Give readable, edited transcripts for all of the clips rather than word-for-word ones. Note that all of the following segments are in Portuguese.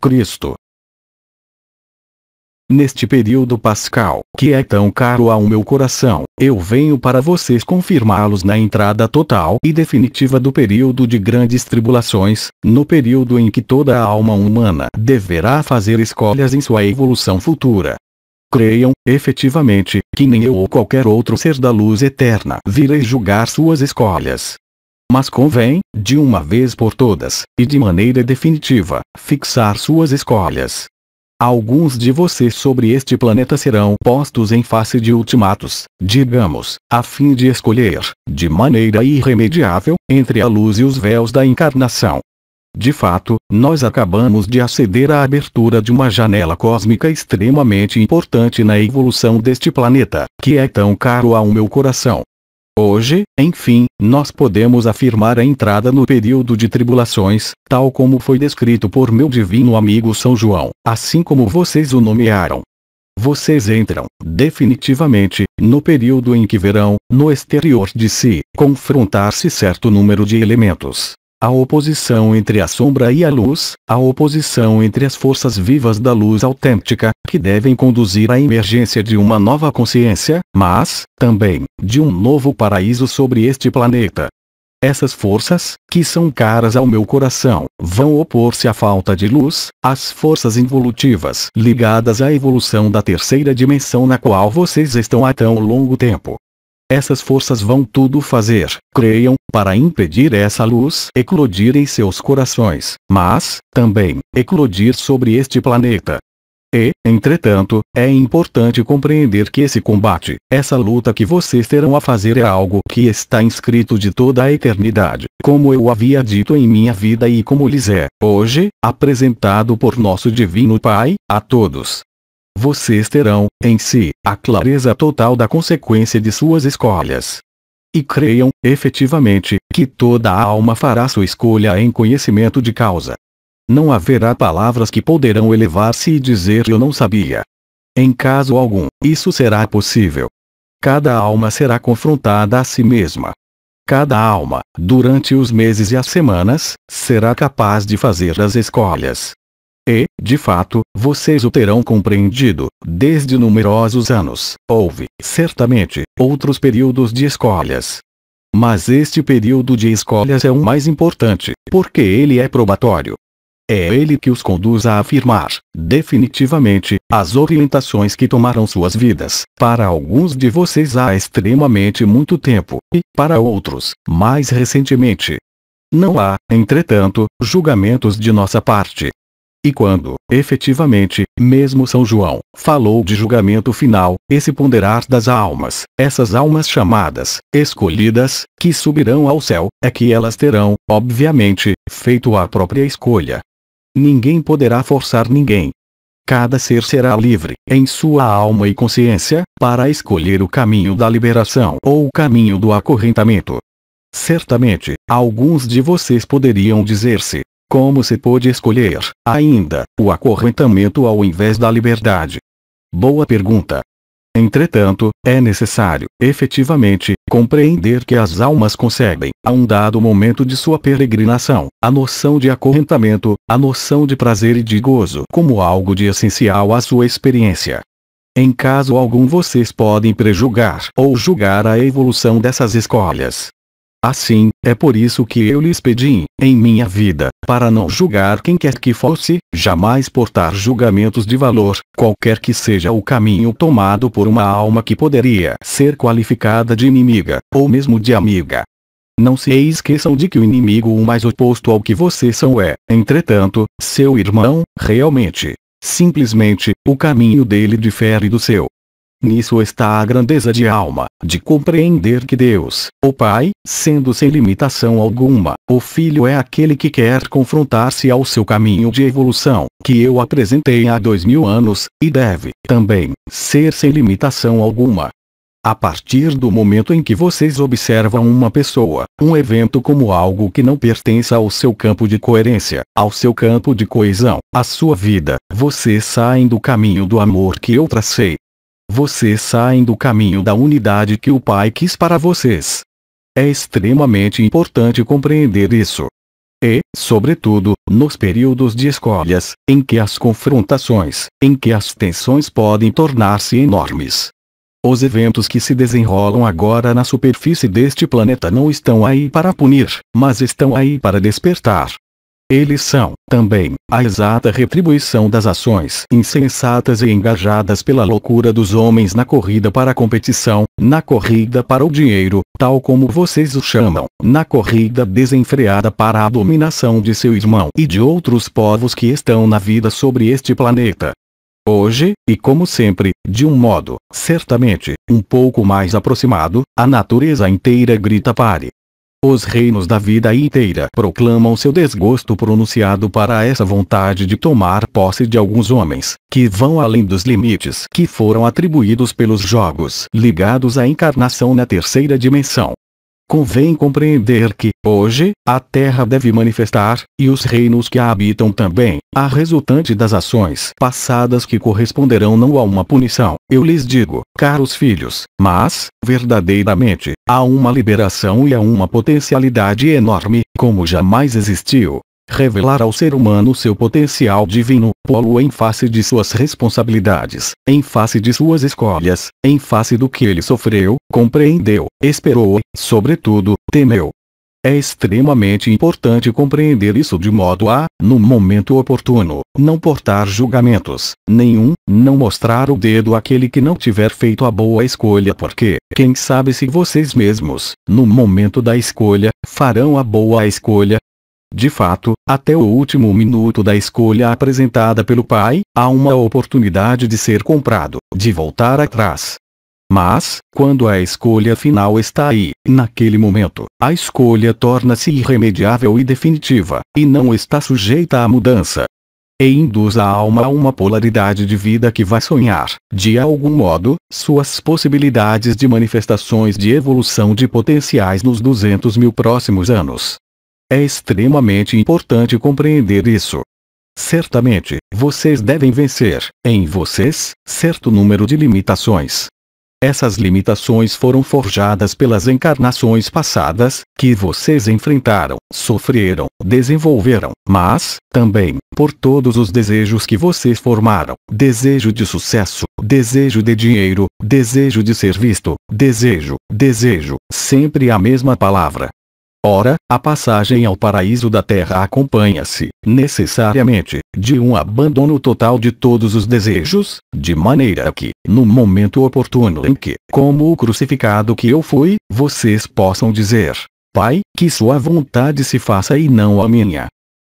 Cristo. Neste período pascal, que é tão caro ao meu coração, eu venho para vocês confirmá-los na entrada total e definitiva do período de grandes tribulações, no período em que toda a alma humana deverá fazer escolhas em sua evolução futura. Creiam, efetivamente, que nem eu ou qualquer outro ser da luz eterna virei julgar suas escolhas. Mas convém, de uma vez por todas, e de maneira definitiva, fixar suas escolhas. Alguns de vocês sobre este planeta serão postos em face de ultimatos, digamos, a fim de escolher, de maneira irremediável, entre a luz e os véus da encarnação. De fato, nós acabamos de aceder à abertura de uma janela cósmica extremamente importante na evolução deste planeta, que é tão caro ao meu coração. Hoje, enfim, nós podemos afirmar a entrada no período de tribulações, tal como foi descrito por meu divino amigo São João, assim como vocês o nomearam. Vocês entram, definitivamente, no período em que verão, no exterior de si, confrontar-se certo número de elementos. A oposição entre a sombra e a luz, a oposição entre as forças vivas da luz autêntica, que devem conduzir à emergência de uma nova consciência, mas, também, de um novo paraíso sobre este planeta. Essas forças, que são caras ao meu coração, vão opor-se à falta de luz, às forças involutivas ligadas à evolução da terceira dimensão na qual vocês estão há tão longo tempo. Essas forças vão tudo fazer, creiam, para impedir essa luz eclodir em seus corações, mas, também, eclodir sobre este planeta. E, entretanto, é importante compreender que esse combate, essa luta que vocês terão a fazer é algo que está inscrito de toda a eternidade, como eu havia dito em minha vida e como lhes é, hoje, apresentado por nosso Divino Pai, a todos. Vocês terão, em si, a clareza total da consequência de suas escolhas. E creiam, efetivamente, que toda a alma fará sua escolha em conhecimento de causa. Não haverá palavras que poderão elevar-se e dizer eu não sabia. Em caso algum, isso será possível. Cada alma será confrontada a si mesma. Cada alma, durante os meses e as semanas, será capaz de fazer as escolhas. E, de fato, vocês o terão compreendido, desde numerosos anos. Houve, certamente, outros períodos de escolhas. Mas este período de escolhas é o mais importante, porque ele é probatório. É ele que os conduz a afirmar, definitivamente, as orientações que tomarão suas vidas, para alguns de vocês há extremamente muito tempo, e, para outros, mais recentemente. Não há, entretanto, julgamentos de nossa parte. E quando, efetivamente, mesmo São João, falou de julgamento final, esse ponderar das almas, essas almas chamadas, escolhidas, que subirão ao céu, é que elas terão, obviamente, feito a própria escolha. Ninguém poderá forçar ninguém. Cada ser será livre, em sua alma e consciência, para escolher o caminho da liberação ou o caminho do acorrentamento. Certamente, alguns de vocês poderiam dizer-se, como se pôde escolher, ainda, o acorrentamento ao invés da liberdade? Boa pergunta. Entretanto, é necessário, efetivamente, compreender que as almas concebem, a um dado momento de sua peregrinação, a noção de acorrentamento, a noção de prazer e de gozo como algo de essencial à sua experiência. Em caso algum vocês podem prejulgar ou julgar a evolução dessas escolhas. Assim, é por isso que eu lhes pedi, em minha vida, para não julgar quem quer que fosse, jamais portar julgamentos de valor, qualquer que seja o caminho tomado por uma alma que poderia ser qualificada de inimiga, ou mesmo de amiga. Não se esqueçam de que o inimigo o mais oposto ao que vocês são é, entretanto, seu irmão, realmente. Simplesmente, o caminho dele difere do seu. Nisso está a grandeza de alma, de compreender que Deus, o Pai, sendo sem limitação alguma, o Filho é aquele que quer confrontar-se ao seu caminho de evolução, que eu apresentei há 2000 anos, e deve, também, ser sem limitação alguma. A partir do momento em que vocês observam uma pessoa, um evento como algo que não pertença ao seu campo de coerência, ao seu campo de coesão, à sua vida, vocês saem do caminho do amor que eu tracei. Vocês saem do caminho da unidade que o Pai quis para vocês. É extremamente importante compreender isso. E, sobretudo, nos períodos de escolhas, em que as confrontações, em que as tensões podem tornar-se enormes. Os eventos que se desenrolam agora na superfície deste planeta não estão aí para punir, mas estão aí para despertar. Eles são, também, a exata retribuição das ações insensatas e engajadas pela loucura dos homens na corrida para a competição, na corrida para o dinheiro, tal como vocês o chamam, na corrida desenfreada para a dominação de seu irmão e de outros povos que estão na vida sobre este planeta. Hoje, e como sempre, de um modo, certamente, um pouco mais aproximado, a natureza inteira grita pare. Os reinos da vida inteira proclamam seu desgosto pronunciado para essa vontade de tomar posse de alguns homens, que vão além dos limites que foram atribuídos pelos jogos ligados à encarnação na terceira dimensão. Convém compreender que, hoje, a Terra deve manifestar, e os reinos que a habitam também, a resultante das ações passadas que corresponderão não a uma punição, eu lhes digo, caros filhos, mas, verdadeiramente, a uma liberação e a uma potencialidade enorme, como jamais existiu. Revelar ao ser humano seu potencial divino, pô-lo em face de suas responsabilidades, em face de suas escolhas, em face do que ele sofreu, compreendeu, esperou e, sobretudo, temeu. É extremamente importante compreender isso de modo a, no momento oportuno, não portar julgamentos, não mostrar o dedo àquele que não tiver feito a boa escolha porque, quem sabe se vocês mesmos, no momento da escolha, farão a boa escolha. De fato, até o último minuto da escolha apresentada pelo Pai, há uma oportunidade de ser comprado, de voltar atrás. Mas, quando a escolha final está aí, naquele momento, a escolha torna-se irremediável e definitiva, e não está sujeita à mudança. E induz a alma a uma polaridade de vida que vai sonhar, de algum modo, suas possibilidades de manifestações de evolução de potenciais nos 200.000 próximos anos. É extremamente importante compreender isso. Certamente, vocês devem vencer, em vocês, certo número de limitações. Essas limitações foram forjadas pelas encarnações passadas, que vocês enfrentaram, sofreram, desenvolveram, mas, também, por todos os desejos que vocês formaram, desejo de sucesso, desejo de dinheiro, desejo de ser visto, desejo, sempre a mesma palavra. Ora, a passagem ao paraíso da Terra acompanha-se, necessariamente, de um abandono total de todos os desejos, de maneira que, no momento oportuno em que, como o crucificado que eu fui, vocês possam dizer: Pai, que sua vontade se faça e não a minha.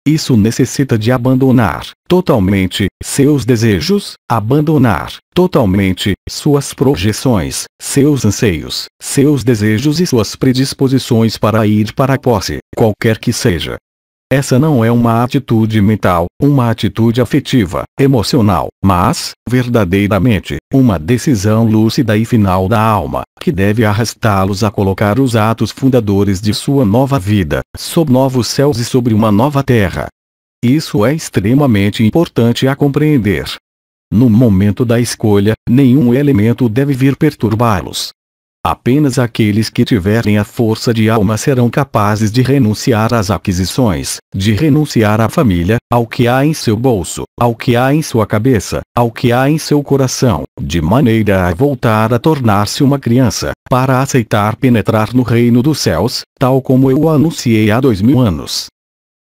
Isso necessita de abandonar, totalmente, seus desejos, abandonar, totalmente, suas projeções, seus anseios, seus desejos e suas predisposições para ir para a posse, qualquer que seja. Essa não é uma atitude mental, uma atitude afetiva, emocional, mas, verdadeiramente, uma decisão lúcida e final da alma, que deve arrastá-los a colocar os atos fundadores de sua nova vida, sob novos céus e sobre uma nova terra. Isso é extremamente importante a compreender. No momento da escolha, nenhum elemento deve vir perturbá-los. Apenas aqueles que tiverem a força de alma serão capazes de renunciar às aquisições, de renunciar à família, ao que há em seu bolso, ao que há em sua cabeça, ao que há em seu coração, de maneira a voltar a tornar-se uma criança, para aceitar penetrar no reino dos céus, tal como eu o anunciei há 2000 anos.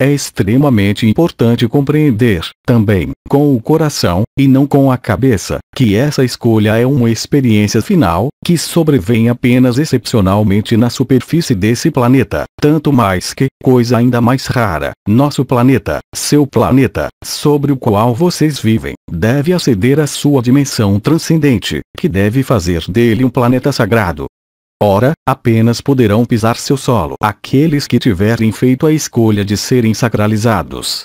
É extremamente importante compreender, também, com o coração, e não com a cabeça, que essa escolha é uma experiência final, que sobrevém apenas excepcionalmente na superfície desse planeta, tanto mais que, coisa ainda mais rara, nosso planeta, seu planeta, sobre o qual vocês vivem, deve aceder à sua dimensão transcendente, que deve fazer dele um planeta sagrado. Ora, apenas poderão pisar seu solo aqueles que tiverem feito a escolha de serem sacralizados.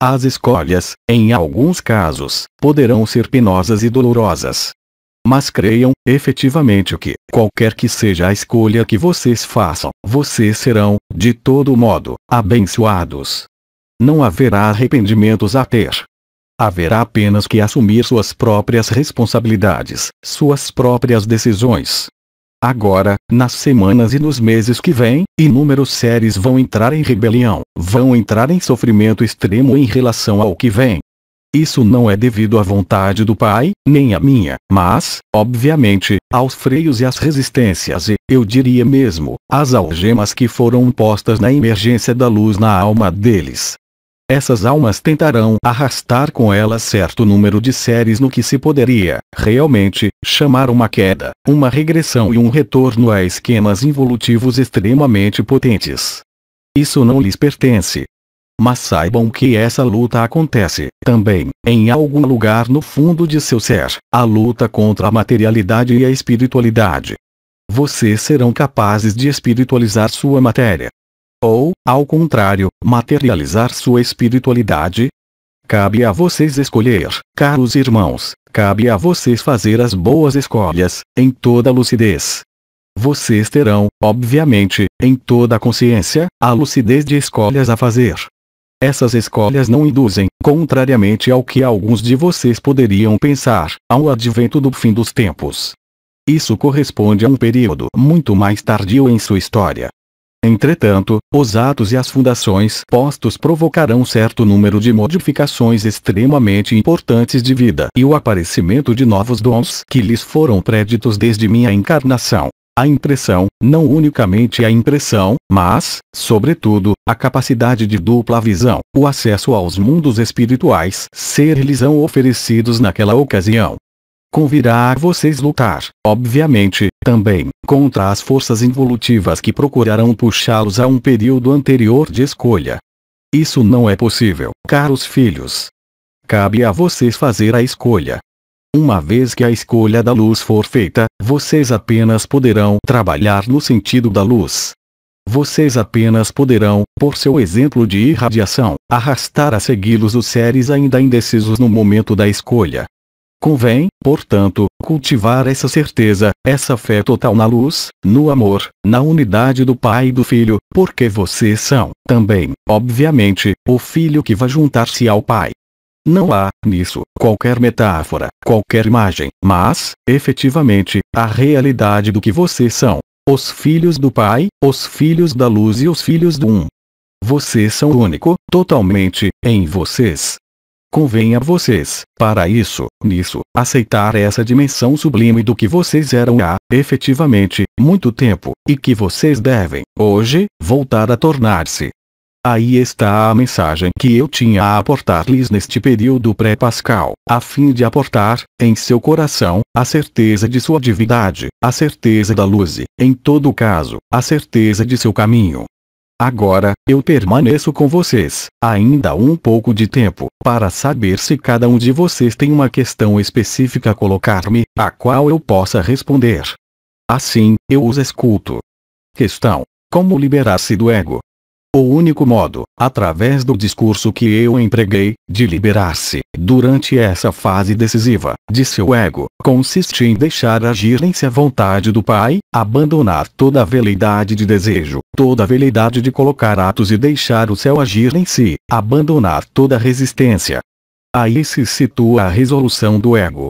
As escolhas, em alguns casos, poderão ser penosas e dolorosas. Mas creiam, efetivamente, que, qualquer que seja a escolha que vocês façam, vocês serão, de todo modo, abençoados. Não haverá arrependimentos a ter. Haverá apenas que assumir suas próprias responsabilidades, suas próprias decisões. Agora, nas semanas e nos meses que vêm, inúmeros seres vão entrar em rebelião, vão entrar em sofrimento extremo em relação ao que vem. Isso não é devido à vontade do Pai, nem à minha, mas, obviamente, aos freios e às resistências e, eu diria mesmo, às algemas que foram postas na emergência da luz na alma deles. Essas almas tentarão arrastar com elas certo número de seres no que se poderia, realmente, chamar uma queda, uma regressão e um retorno a esquemas involutivos extremamente potentes. Isso não lhes pertence. Mas saibam que essa luta acontece, também, em algum lugar no fundo de seu ser, a luta contra a materialidade e a espiritualidade. Vocês serão capazes de espiritualizar sua matéria. Ou, ao contrário, materializar sua espiritualidade? Cabe a vocês escolher, caros irmãos, cabe a vocês fazer as boas escolhas, em toda lucidez. Vocês terão, obviamente, em toda a consciência, a lucidez de escolhas a fazer. Essas escolhas não induzem, contrariamente ao que alguns de vocês poderiam pensar, ao advento do fim dos tempos. Isso corresponde a um período muito mais tardio em sua história. Entretanto, os atos e as fundações postos provocarão certo número de modificações extremamente importantes de vida e o aparecimento de novos dons que lhes foram préditos desde minha encarnação. A impressão, não unicamente a impressão, mas, sobretudo, a capacidade de dupla visão, o acesso aos mundos espirituais ser-lhes-ão oferecidos naquela ocasião. Convirá a vocês lutar, obviamente, também, contra as forças involutivas que procurarão puxá-los a um período anterior de escolha. Isso não é possível, caros filhos. Cabe a vocês fazer a escolha. Uma vez que a escolha da luz for feita, vocês apenas poderão trabalhar no sentido da luz. Vocês apenas poderão, por seu exemplo de irradiação, arrastar a segui-los os seres ainda indecisos no momento da escolha. Convém, portanto, cultivar essa certeza, essa fé total na luz, no amor, na unidade do Pai e do Filho, porque vocês são, também, obviamente, o Filho que vai juntar-se ao Pai. Não há, nisso, qualquer metáfora, qualquer imagem, mas, efetivamente, a realidade do que vocês são. Os filhos do Pai, os filhos da luz e os filhos do Um. Vocês são único, totalmente, em vocês. Convém a vocês, para isso, nisso, aceitar essa dimensão sublime do que vocês eram há, efetivamente, muito tempo, e que vocês devem, hoje, voltar a tornar-se. Aí está a mensagem que eu tinha a aportar-lhes neste período pré-pascal, a fim de aportar, em seu coração, a certeza de sua divindade, a certeza da luz e, em todo caso, a certeza de seu caminho. Agora, eu permaneço com vocês, ainda um pouco de tempo, para saber se cada um de vocês tem uma questão específica a colocar-me, a qual eu possa responder. Assim, eu os escuto. Questão: como liberar-se do ego? O único modo, através do discurso que eu empreguei, de liberar-se, durante essa fase decisiva, de seu ego, consiste em deixar agir-se a vontade do Pai, abandonar toda a veleidade de desejo, toda a veleidade de colocar atos e deixar o céu agir em si, abandonar toda resistência. Aí se situa a resolução do ego.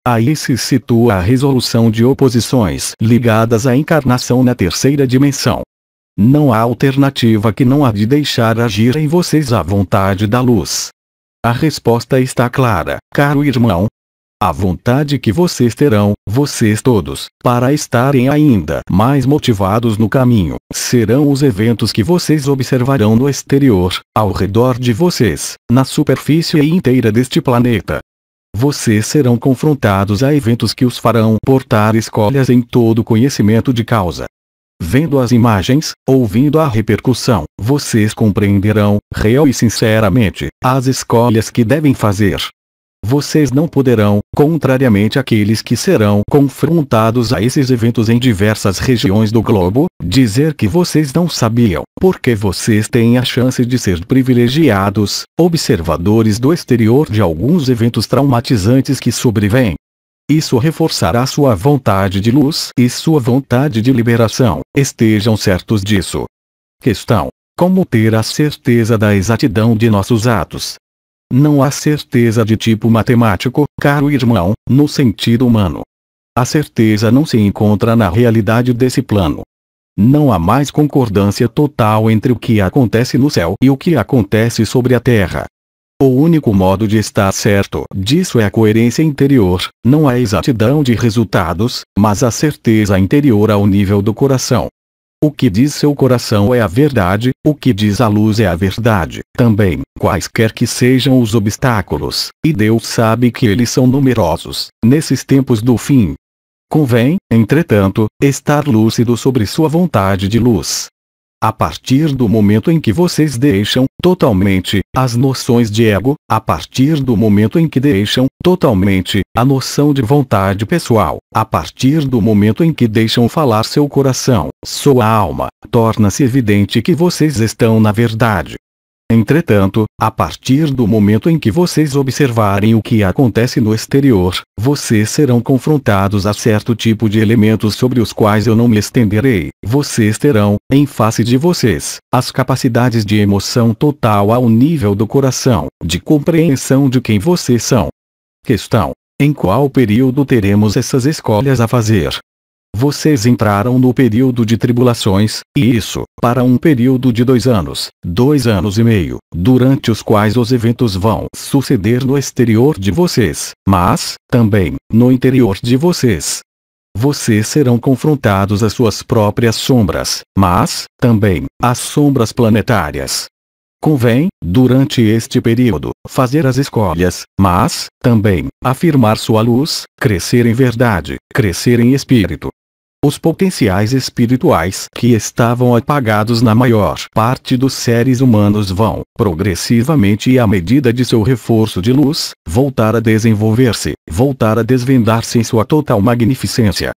Aí se situa a resolução de oposições ligadas à encarnação na terceira dimensão. Não há alternativa que não há de deixar agir em vocês a vontade da luz. A resposta está clara, caro irmão. A vontade que vocês terão, vocês todos, para estarem ainda mais motivados no caminho, serão os eventos que vocês observarão no exterior, ao redor de vocês, na superfície inteira deste planeta. Vocês serão confrontados a eventos que os farão portar escolhas em todo conhecimento de causa. Vendo as imagens, ouvindo a repercussão, vocês compreenderão, real e sinceramente, as escolhas que devem fazer. Vocês não poderão, contrariamente àqueles que serão confrontados a esses eventos em diversas regiões do globo, dizer que vocês não sabiam, porque vocês têm a chance de ser privilegiados, observadores do exterior de alguns eventos traumatizantes que sobrevêm. Isso reforçará sua vontade de luz e sua vontade de liberação, estejam certos disso. Questão: como ter a certeza da exatidão de nossos atos? Não há certeza de tipo matemático, caro irmão, no sentido humano. A certeza não se encontra na realidade desse plano. Não há mais concordância total entre o que acontece no céu e o que acontece sobre a terra. O único modo de estar certo disso é a coerência interior, não a exatidão de resultados, mas a certeza interior ao nível do coração. O que diz seu coração é a verdade, o que diz a luz é a verdade, também, quaisquer que sejam os obstáculos, e Deus sabe que eles são numerosos, nesses tempos do fim. Convém, entretanto, estar lúcido sobre sua vontade de luz. A partir do momento em que vocês deixam, totalmente, as noções de ego, a partir do momento em que deixam, totalmente, a noção de vontade pessoal, a partir do momento em que deixam falar seu coração, sua alma, torna-se evidente que vocês estão na verdade. Entretanto, a partir do momento em que vocês observarem o que acontece no exterior, vocês serão confrontados a certo tipo de elementos sobre os quais eu não me estenderei. Vocês terão, em face de vocês, as capacidades de emoção total ao nível do coração, de compreensão de quem vocês são. Questão: em qual período teremos essas escolhas a fazer? Vocês entraram no período de tribulações, e isso, para um período de 2 anos, 2 anos e meio, durante os quais os eventos vão suceder no exterior de vocês, mas, também, no interior de vocês. Vocês serão confrontados às suas próprias sombras, mas, também, às sombras planetárias. Convém, durante este período, fazer as escolhas, mas, também, afirmar sua luz, crescer em verdade, crescer em espírito. Os potenciais espirituais que estavam apagados na maior parte dos seres humanos vão, progressivamente e à medida de seu reforço de luz, voltar a desenvolver-se, voltar a desvendar-se em sua total magnificência.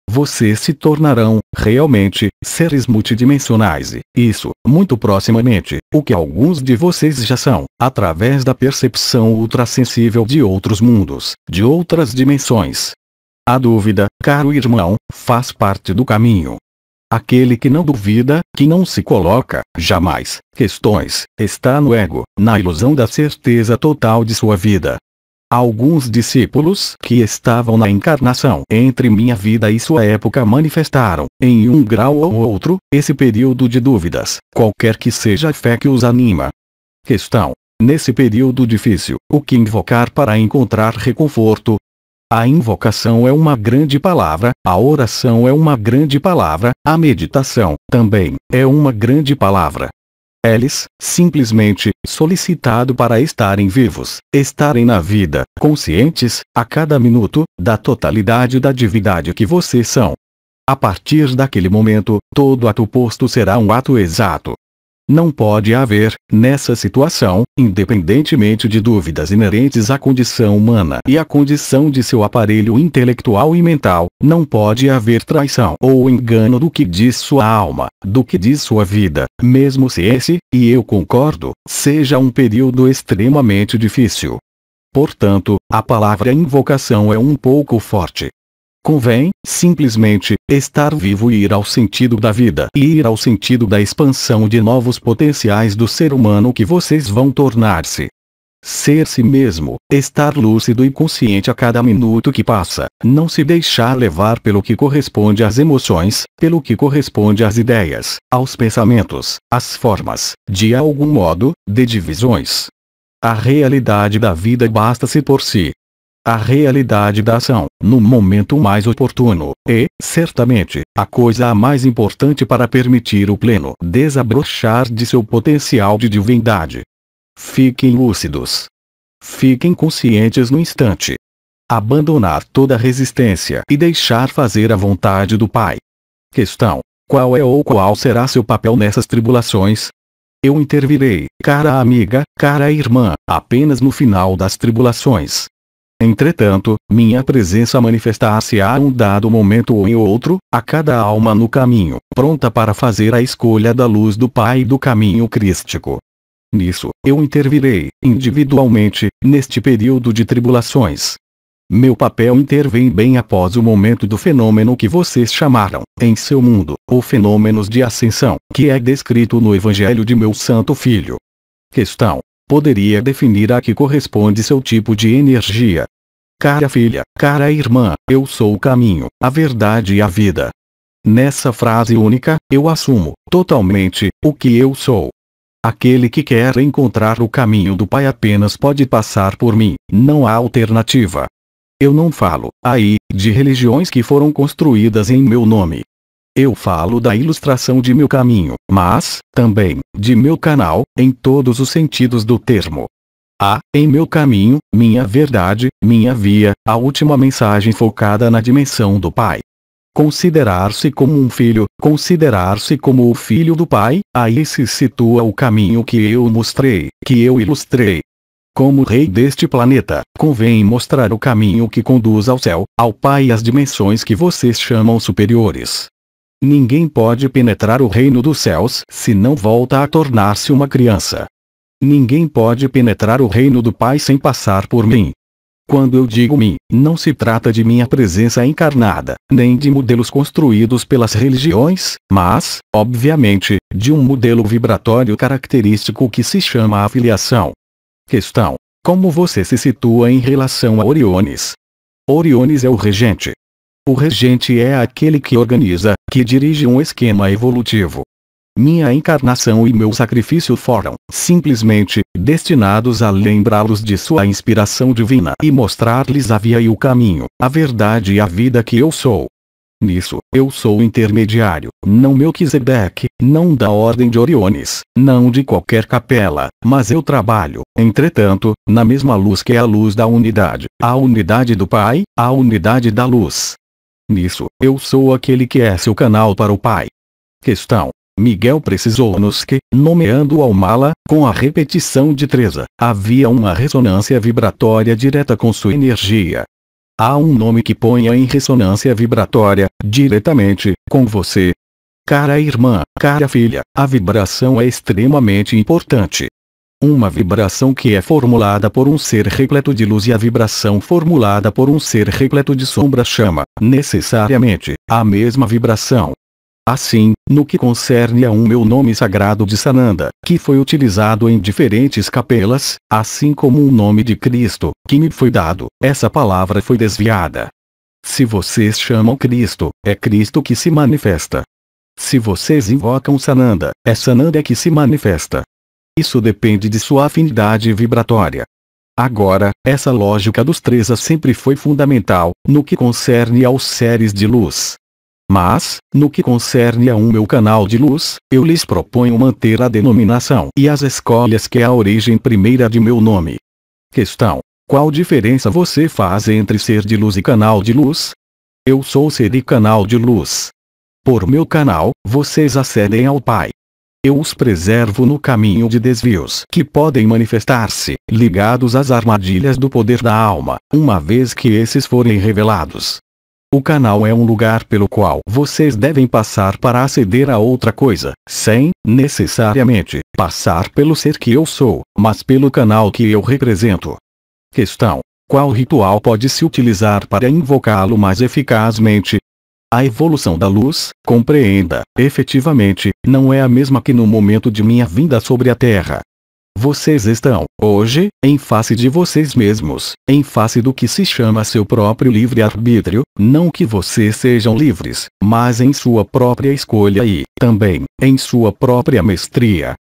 Vocês se tornarão, realmente, seres multidimensionais e, isso, muito proximamente, o que alguns de vocês já são, através da percepção ultrassensível de outros mundos, de outras dimensões. A dúvida, caro irmão, faz parte do caminho. Aquele que não duvida, que não se coloca, jamais, questões, está no ego, na ilusão da certeza total de sua vida. Alguns discípulos que estavam na encarnação entre minha vida e sua época manifestaram, em um grau ou outro, esse período de dúvidas, qualquer que seja a fé que os anima. Questão: nesse período difícil, o que invocar para encontrar reconforto? A invocação é uma grande palavra, a oração é uma grande palavra, a meditação, também, é uma grande palavra. Eles, simplesmente, solicitado para estarem vivos, estarem na vida, conscientes, a cada minuto, da totalidade da divindade que vocês são. A partir daquele momento, todo ato posto será um ato exato. Não pode haver, nessa situação, independentemente de dúvidas inerentes à condição humana e à condição de seu aparelho intelectual e mental, não pode haver traição ou engano do que diz sua alma, do que diz sua vida, mesmo se esse, e eu concordo, seja um período extremamente difícil. Portanto, a palavra invocação é um pouco forte. Convém, simplesmente, estar vivo e ir ao sentido da vida e ir ao sentido da expansão de novos potenciais do ser humano que vocês vão tornar-se. Ser si mesmo, estar lúcido e consciente a cada minuto que passa, não se deixar levar pelo que corresponde às emoções, pelo que corresponde às ideias, aos pensamentos, às formas, de algum modo, de divisões. A realidade da vida basta-se por si. A realidade da ação, no momento mais oportuno, é, certamente, a coisa mais importante para permitir o pleno desabrochar de seu potencial de divindade. Fiquem lúcidos. Fiquem conscientes no instante. Abandonar toda resistência e deixar fazer a vontade do Pai. Questão: qual é ou qual será seu papel nessas tribulações? Eu intervirei, cara amiga, cara irmã, apenas no final das tribulações. Entretanto, minha presença manifestar-se-á um dado momento ou em outro, a cada alma no caminho, pronta para fazer a escolha da luz do Pai e do caminho crístico. Nisso, eu intervirei, individualmente, neste período de tribulações. Meu papel intervém bem após o momento do fenômeno que vocês chamaram, em seu mundo, o fenômeno de ascensão, que é descrito no Evangelho de meu Santo Filho. Questão: poderia definir a que corresponde seu tipo de energia? Cara filha, cara irmã, eu sou o caminho, a verdade e a vida. Nessa frase única, eu assumo, totalmente, o que eu sou. Aquele que quer encontrar o caminho do Pai apenas pode passar por mim, não há alternativa. Eu não falo, aí, de religiões que foram construídas em meu nome. Eu falo da ilustração de meu caminho, mas, também, de meu canal, em todos os sentidos do termo. Há, em meu caminho, minha verdade, minha via, a última mensagem focada na dimensão do Pai. Considerar-se como um filho, considerar-se como o filho do Pai, aí se situa o caminho que eu mostrei, que eu ilustrei. Como rei deste planeta, convém mostrar o caminho que conduz ao céu, ao Pai e às dimensões que vocês chamam superiores. Ninguém pode penetrar o reino dos céus se não volta a tornar-se uma criança. Ninguém pode penetrar o reino do Pai sem passar por mim. Quando eu digo mim, não se trata de minha presença encarnada, nem de modelos construídos pelas religiões, mas, obviamente, de um modelo vibratório característico que se chama afiliação. Questão: como você se situa em relação a Oriones? Oriones é o regente. O regente é aquele que organiza, que dirige um esquema evolutivo. Minha encarnação e meu sacrifício foram, simplesmente, destinados a lembrá-los de sua inspiração divina e mostrar-lhes a via e o caminho, a verdade e a vida que eu sou. Nisso, eu sou o intermediário, não Melquisedeque, não da ordem de Oriones, não de qualquer capela, mas eu trabalho, entretanto, na mesma luz que é a luz da unidade, a unidade do Pai, a unidade da luz. Nisso, eu sou aquele que é seu canal para o Pai. Questão: Miguel precisou-nos que, nomeando ao Mala, com a repetição de Treza, havia uma ressonância vibratória direta com sua energia. Há um nome que ponha em ressonância vibratória, diretamente, com você. Cara irmã, cara filha, a vibração é extremamente importante. Uma vibração que é formulada por um ser repleto de luz e a vibração formulada por um ser repleto de sombra chama, necessariamente, a mesma vibração. Assim, no que concerne a meu nome sagrado de Sananda, que foi utilizado em diferentes capelas, assim como o nome de Cristo, que me foi dado, essa palavra foi desviada. Se vocês chamam Cristo, é Cristo que se manifesta. Se vocês invocam Sananda, é Sananda que se manifesta. Isso depende de sua afinidade vibratória. Agora, essa lógica dos Trezas sempre foi fundamental, no que concerne aos seres de luz. Mas, no que concerne a meu canal de luz, eu lhes proponho manter a denominação e as escolhas que é a origem primeira de meu nome. Questão: qual diferença você faz entre ser de luz e canal de luz? Eu sou ser e canal de luz. Por meu canal, vocês acedem ao Pai. Eu os preservo no caminho de desvios que podem manifestar-se, ligados às armadilhas do poder da alma, uma vez que esses forem revelados. O canal é um lugar pelo qual vocês devem passar para aceder a outra coisa, sem, necessariamente, passar pelo ser que eu sou, mas pelo canal que eu represento. Questão: qual ritual pode se utilizar para invocá-lo mais eficazmente? A evolução da luz, compreenda, efetivamente, não é a mesma que no momento de minha vinda sobre a Terra. Vocês estão, hoje, em face de vocês mesmos, em face do que se chama seu próprio livre-arbítrio, não que vocês sejam livres, mas em sua própria escolha e, também, em sua própria mestria.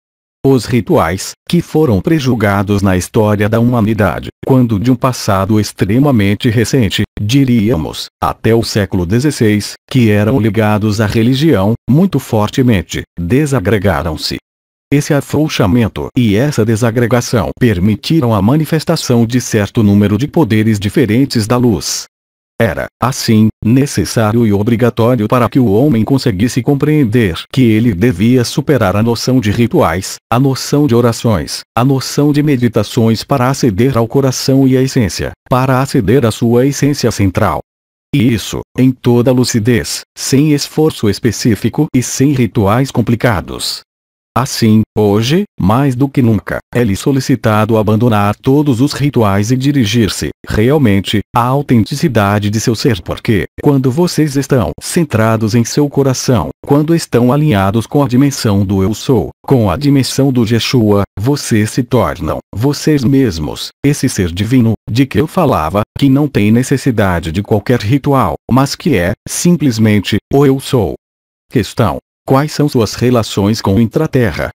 Os rituais, que foram prejulgados na história da humanidade, quando de um passado extremamente recente, diríamos, até o século XVI, que eram ligados à religião, muito fortemente, desagregaram-se. Esse afrouxamento e essa desagregação permitiram a manifestação de certo número de poderes diferentes da luz. Era, assim, necessário e obrigatório para que o homem conseguisse compreender que ele devia superar a noção de rituais, a noção de orações, a noção de meditações para aceder ao coração e à essência, para aceder à sua essência central. E isso, em toda lucidez, sem esforço específico e sem rituais complicados. Assim, hoje, mais do que nunca, é-lhe solicitado abandonar todos os rituais e dirigir-se, realmente, à autenticidade de seu ser, porque, quando vocês estão centrados em seu coração, quando estão alinhados com a dimensão do Eu Sou, com a dimensão do Yeshua, vocês se tornam, vocês mesmos, esse ser divino, de que eu falava, que não tem necessidade de qualquer ritual, mas que é, simplesmente, o Eu Sou. Questão: quais são suas relações com o intraterra?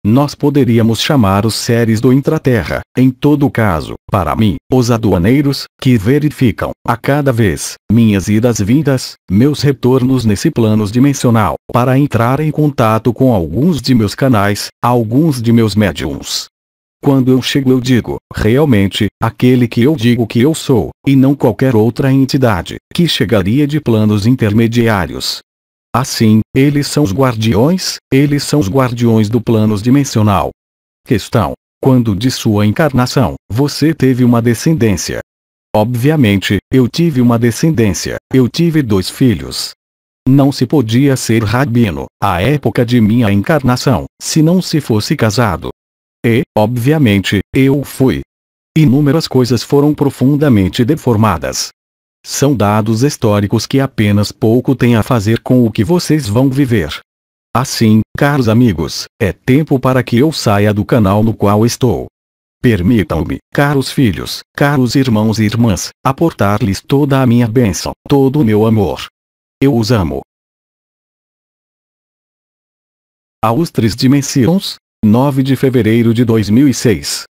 Nós poderíamos chamar os seres do intraterra, em todo caso, para mim, os aduaneiros, que verificam, a cada vez, minhas idas e vindas, meus retornos nesse plano dimensional, para entrar em contato com alguns de meus canais, alguns de meus médiums. Quando eu chego eu digo, realmente, aquele que eu digo que eu sou, e não qualquer outra entidade, que chegaria de planos intermediários. Assim, eles são os guardiões do plano dimensional. Questão: quando de sua encarnação, você teve uma descendência? Obviamente, eu tive uma descendência, eu tive 2 filhos. Não se podia ser rabino, à época de minha encarnação, se não se fosse casado. E, obviamente, eu fui. Inúmeras coisas foram profundamente deformadas. São dados históricos que apenas pouco têm a fazer com o que vocês vão viver. Assim, caros amigos, é tempo para que eu saia do canal no qual estou. Permitam-me, caros filhos, caros irmãos e irmãs, aportar-lhes toda a minha bênção, todo o meu amor. Eu os amo. Aos 3 Dimensões, 9 de fevereiro de 2006.